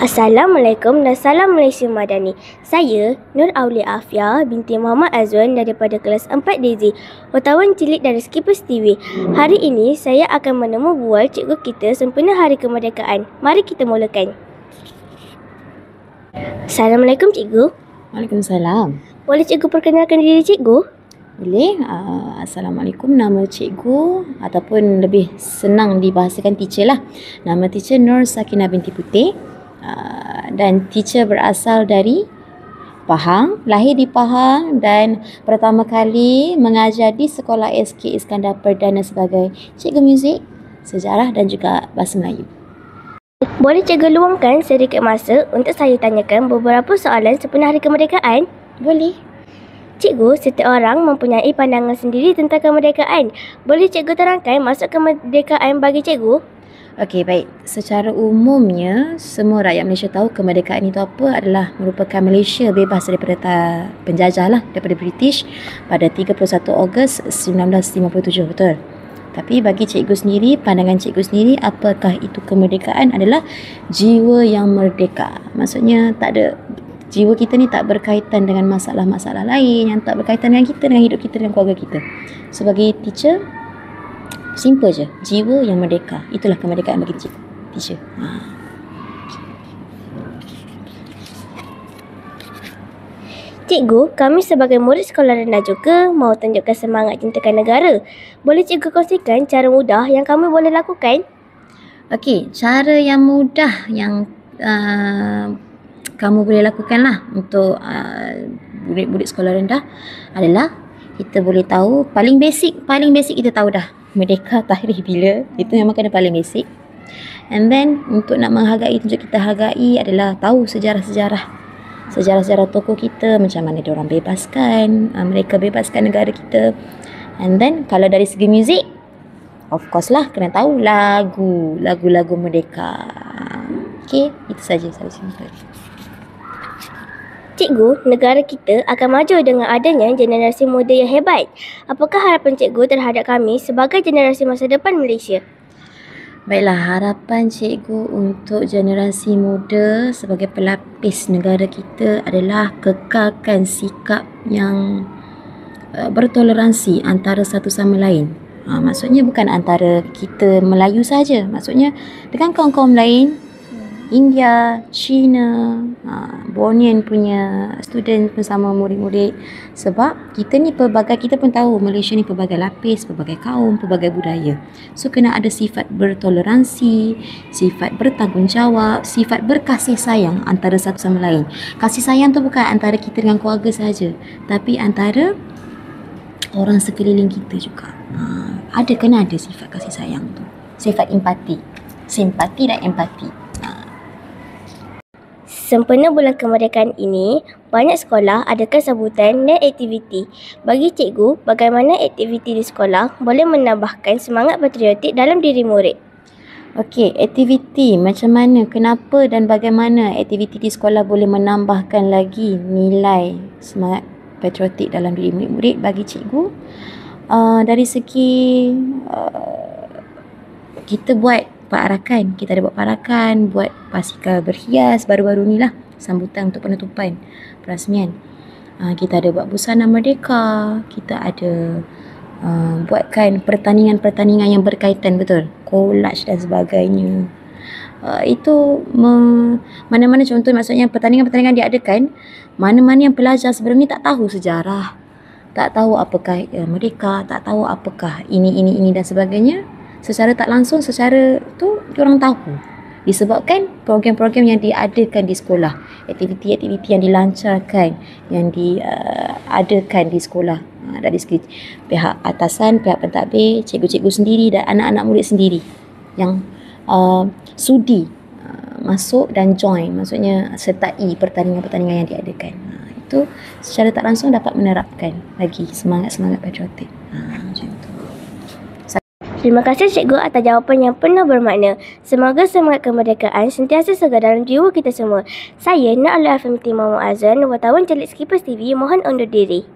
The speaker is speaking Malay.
Assalamualaikum dan salam Malaysia Madani. Saya Nur Aulia Afia binti Muhammad Azwan daripada kelas 4DZ, wartawan cilik dari Skippers TV. Hari ini saya akan menemu bual cikgu kita sempena Hari Kemerdekaan. Mari kita mulakan. Assalamualaikum cikgu. Waalaikumsalam. Boleh cikgu perkenalkan diri cikgu? Boleh. Assalamualaikum, nama cikgu ataupun lebih senang dibahasakan teacher lah. Nama teacher Nur Sakinah binti Putih. Dan teacher berasal dari Pahang, lahir di Pahang dan pertama kali mengajar di Sekolah SK Iskandar Perdana sebagai cikgu muzik, sejarah dan juga bahasa Melayu. Boleh cikgu luangkan sedikit masa untuk saya tanyakan beberapa soalan sempena Hari Kemerdekaan? Boleh. Cikgu, setiap orang mempunyai pandangan sendiri tentang kemerdekaan. Boleh cikgu terangkan maksud kemerdekaan bagi cikgu? Okey, baik. Secara umumnya, semua rakyat Malaysia tahu kemerdekaan itu apa adalah merupakan Malaysia bebas daripada penjajah lah, daripada British pada 31 Ogos 1957, betul? Tapi bagi cikgu sendiri, pandangan cikgu sendiri, apakah itu kemerdekaan adalah jiwa yang merdeka. Maksudnya tak ada, jiwa kita ni tak berkaitan dengan masalah-masalah lain yang tak berkaitan dengan kita, dengan hidup kita, dengan keluarga kita. Sebagai teacher, simple je, jiwa yang merdeka. Itulah kemerdekaan bagi teacher. Cikgu, kami sebagai murid sekolah rendah juga mahu tunjukkan semangat cintakan negara. Boleh cikgu kongsikan cara mudah yang kami boleh lakukan? Okey, cara yang mudah yang kamu boleh lakukanlah untuk murid-murid sekolah rendah adalah kita boleh tahu paling basic kita tahu dah merdeka tarikh bila. Itu memang kena paling basic. And then untuk nak menghargai, tunjuk kita hargai adalah tahu sejarah-sejarah tokoh kita, macam mana diorang bebaskan, mereka bebaskan negara kita. And then kalau dari segi muzik, of course lah kena tahu lagu-lagu merdeka. Okey, itu saja, saya simple. Cikgu, negara kita akan maju dengan adanya generasi muda yang hebat. Apakah harapan cikgu terhadap kami sebagai generasi masa depan Malaysia? Baiklah, harapan cikgu untuk generasi muda sebagai pelapis negara kita adalah kekalkan sikap yang bertoleransi antara satu sama lain. Maksudnya bukan antara kita Melayu saja, maksudnya dengan kaum-kaum lain, India, China, Bornean punya student pun sama, murid-murid. Sebab kita ni pelbagai, kita pun tahu Malaysia ni pelbagai lapis, pelbagai kaum, pelbagai budaya. So kena ada sifat bertoleransi, sifat bertanggungjawab, sifat berkasih sayang antara satu sama lain. Kasih sayang tu bukan antara kita dengan keluarga saja, tapi antara orang sekeliling kita juga. Kena ada sifat kasih sayang tu. Sifat empati, simpati dan empati. Sempena bulan kemerdekaan ini, banyak sekolah adakan sambutan dan aktiviti. Bagi cikgu, bagaimana aktiviti di sekolah boleh menambahkan semangat patriotik dalam diri murid? Okey, aktiviti macam mana, kenapa dan bagaimana aktiviti di sekolah boleh menambahkan lagi nilai semangat patriotik dalam diri murid-murid bagi cikgu? Dari segi kita buat perarakan, kita ada buat perarakan, buat basikal berhias baru-baru ni lah, sambutan untuk penutupan perasmian. Kita ada buat busana merdeka, kita ada buatkan pertandingan-pertandingan yang berkaitan, betul, collage dan sebagainya. Itu mana-mana contoh, maksudnya pertandingan-pertandingan diadakan, mana-mana yang pelajar sebelum ni tak tahu sejarah, tak tahu apakah merdeka, tak tahu apakah ini dan sebagainya. Secara tak langsung, secara tu diorang tahu. Disebabkan program-program yang diadakan di sekolah, aktiviti-aktiviti yang dilancarkan, yang diadakan di sekolah dari segi pihak atasan, pihak pentadbir, cikgu-cikgu sendiri dan anak-anak murid sendiri yang sudi masuk dan join, maksudnya sertai pertandingan-pertandingan yang diadakan. Itu secara tak langsung dapat menerapkan lagi semangat-semangat patriotik. Macam tu. Terima kasih cikgu atas jawapan yang penuh bermakna. Semoga semangat kemerdekaan sentiasa segar dalam jiwa kita semua. Saya Nur Aulia Afia binti Muhammad Azwan, wartawan cilik Skippers TV, mohon undur diri.